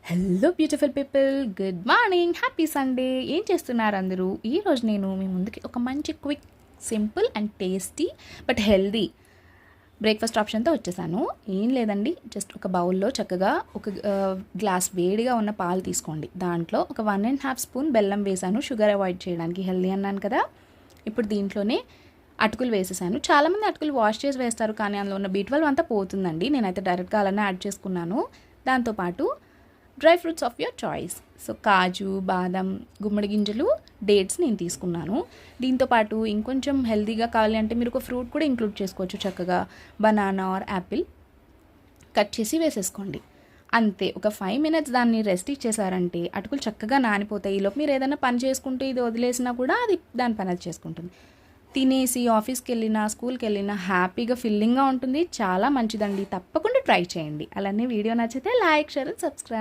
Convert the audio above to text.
Hello beautiful people, good morning, happy Sunday. ఏం చేస్తున్నారు అందరూ? ఈరోజు నేను మీ ముందుకి ఒక మంచి quick, simple and tasty but healthy breakfast ఆప్షన్తో వచ్చేసాను. ఏం లేదండి, జస్ట్ ఒక బౌల్లో చక్కగా ఒక గ్లాస్ వేడిగా ఉన్న పాలు తీసుకోండి. దాంట్లో ఒక 1.5 స్పూన్ బెల్లం వేసాను, షుగర్ అవాయిడ్ చేయడానికి, హెల్దీ అన్నాను కదా. ఇప్పుడు దీంట్లోనే అటుకులు వేసేసాను. చాలామంది అటుకులు వాష్ చేసి వేస్తారు, కానీ అందులో ఉన్న B12 అంతా పోతుందండి. నేనైతే డైరెక్ట్గా అలానే యాడ్ చేసుకున్నాను. దాంతోపాటు dry fruits of your choice. So కాజు, బాదం, గుమ్మడి గింజలు, డేట్స్ నేను తీసుకున్నాను. దీంతోపాటు ఇంకొంచెం హెల్తీగా కావాలి అంటే మీరు ఒక ఫ్రూట్ కూడా ఇంక్లూడ్ చేసుకోవచ్చు. చక్కగా బనానా ఆర్ యాపిల్ కట్ చేసి వేసేసుకోండి. అంతే, ఒక 5 మినిట్స్ దాన్ని రెస్ట్ ఇచ్చేసారంటే అటుకులు చక్కగా నానిపోతాయి. ఈలోపు మీరు ఏదైనా పని చేసుకుంటూ ఇది వదిలేసినా కూడా అది దాని పని అది చేసుకుంటుంది. తినేసి ఆఫీస్కి వెళ్ళినా, స్కూల్కి వెళ్ళినా హ్యాపీగా ఫిల్లింగ్గా ఉంటుంది. చాలా మంచిదండి, తప్పకుండా ట్రై చేయండి. అలానే వీడియో నచ్చితే లైక్, షేర్ అండ్ సబ్స్క్రైబ్.